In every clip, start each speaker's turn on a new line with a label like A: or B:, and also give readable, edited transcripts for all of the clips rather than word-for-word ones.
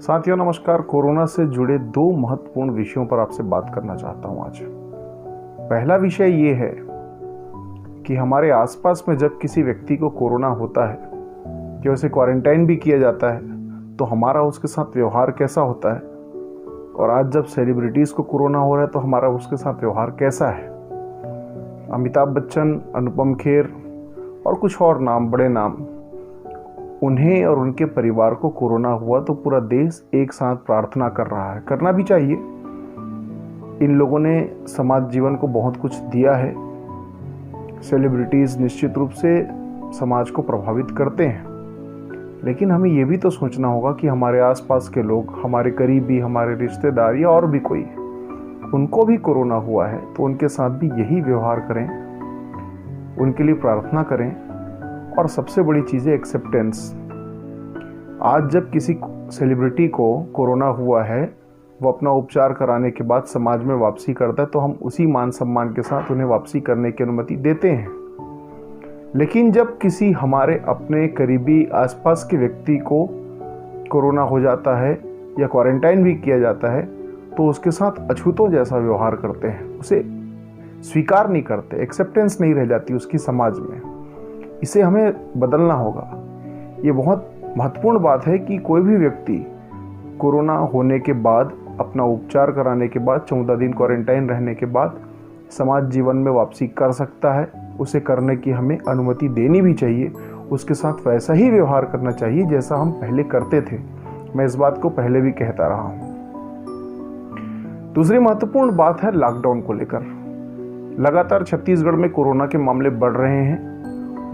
A: साथियों नमस्कार। कोरोना से जुड़े दो महत्वपूर्ण विषयों पर आपसे बात करना चाहता हूं आज। पहला विषय ये है कि हमारे आसपास में जब किसी व्यक्ति को कोरोना होता है कि उसे क्वारंटाइन भी किया जाता है तो हमारा उसके साथ व्यवहार कैसा होता है, और आज जब सेलिब्रिटीज़ को कोरोना हो रहा है तो हमारा उसके साथ व्यवहार कैसा है। अमिताभ बच्चन, अनुपम खेर और कुछ और नाम, बड़े नाम, उन्हें और उनके परिवार को कोरोना हुआ तो पूरा देश एक साथ प्रार्थना कर रहा है। करना भी चाहिए। इन लोगों ने समाज जीवन को बहुत कुछ दिया है। सेलिब्रिटीज़ निश्चित रूप से समाज को प्रभावित करते हैं, लेकिन हमें ये भी तो सोचना होगा कि हमारे आसपास के लोग, हमारे करीबी, हमारे रिश्तेदार या और भी कोई, उनको भी कोरोना हुआ है तो उनके साथ भी यही व्यवहार करें, उनके लिए प्रार्थना करें। और सबसे बड़ी चीज़ है एक्सेप्टेंस। आज जब किसी सेलिब्रिटी को कोरोना हुआ है, वो अपना उपचार कराने के बाद समाज में वापसी करता है तो हम उसी मान सम्मान के साथ उन्हें वापसी करने की अनुमति देते हैं। लेकिन जब किसी हमारे अपने करीबी आसपास के व्यक्ति को कोरोना हो जाता है या क्वारंटाइन भी किया जाता है तो उसके साथ अछूतों जैसा व्यवहार करते हैं, उसे स्वीकार नहीं करते, एक्सेप्टेंस नहीं रह जाती उसकी समाज में। इसे हमें बदलना होगा। ये बहुत महत्वपूर्ण बात है कि कोई भी व्यक्ति कोरोना होने के बाद, अपना उपचार कराने के बाद, 14 दिन क्वारंटाइन रहने के बाद समाज जीवन में वापसी कर सकता है। उसे करने की हमें अनुमति देनी भी चाहिए। उसके साथ वैसा ही व्यवहार करना चाहिए जैसा हम पहले करते थे। मैं इस बात को पहले भी कहता रहा हूँ। दूसरी महत्वपूर्ण बात है लॉकडाउन को लेकर। लगातार छत्तीसगढ़ में कोरोना के मामले बढ़ रहे हैं।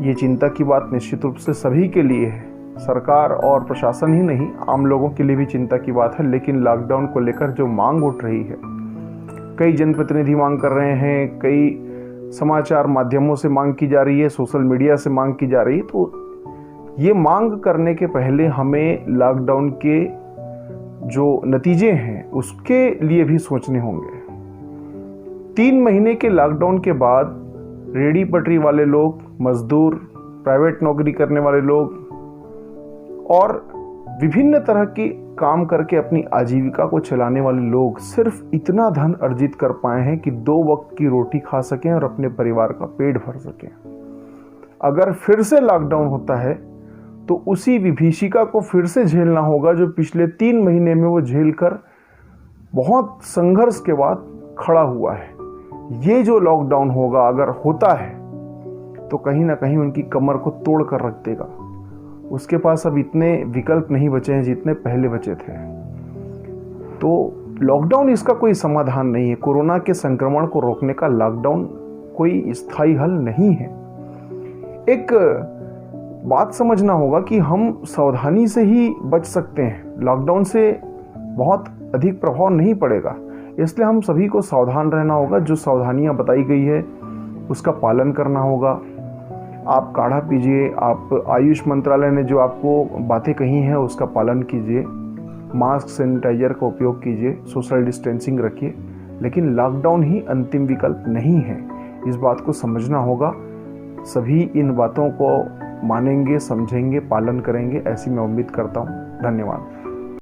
A: ये चिंता की बात निश्चित रूप से सभी के लिए है, सरकार और प्रशासन ही नहीं, आम लोगों के लिए भी चिंता की बात है। लेकिन लॉकडाउन को लेकर जो मांग उठ रही है, कई जनप्रतिनिधि मांग कर रहे हैं, कई समाचार माध्यमों से मांग की जा रही है, सोशल मीडिया से मांग की जा रही है। तो ये मांग करने के पहले हमें लॉकडाउन के जो नतीजे हैं उसके लिए भी सोचने होंगे। 3 महीने के लॉकडाउन के बाद रेडी पटरी वाले लोग, मजदूर, प्राइवेट नौकरी करने वाले लोग और विभिन्न तरह के काम करके अपनी आजीविका को चलाने वाले लोग सिर्फ इतना धन अर्जित कर पाए हैं कि 2 वक्त की रोटी खा सकें और अपने परिवार का पेट भर सकें। अगर फिर से लॉकडाउन होता है तो उसी विभीषिका को फिर से झेलना होगा जो पिछले 3 महीने में वो झेलकर बहुत संघर्ष के बाद खड़ा हुआ है। ये जो लॉकडाउन होगा, अगर होता है तो कहीं ना कहीं उनकी कमर को तोड़ कर रख देगा। उसके पास अब इतने विकल्प नहीं बचे हैं जितने पहले बचे थे। तो लॉकडाउन इसका कोई समाधान नहीं है। कोरोना के संक्रमण को रोकने का लॉकडाउन कोई स्थायी हल नहीं है। एक बात समझना होगा कि हम सावधानी से ही बच सकते हैं। लॉकडाउन से बहुत अधिक प्रभाव नहीं पड़ेगा, इसलिए हम सभी को सावधान रहना होगा। जो सावधानियां बताई गई है उसका पालन करना होगा। आप काढ़ा पीजिए, आप आयुष मंत्रालय ने जो आपको बातें कही हैं उसका पालन कीजिए, मास्क, सैनिटाइजर का उपयोग कीजिए, सोशल डिस्टेंसिंग रखिए। लेकिन लॉकडाउन ही अंतिम विकल्प नहीं है, इस बात को समझना होगा। सभी इन बातों को मानेंगे, समझेंगे, पालन करेंगे, ऐसी मैं उम्मीद करता हूँ। धन्यवाद।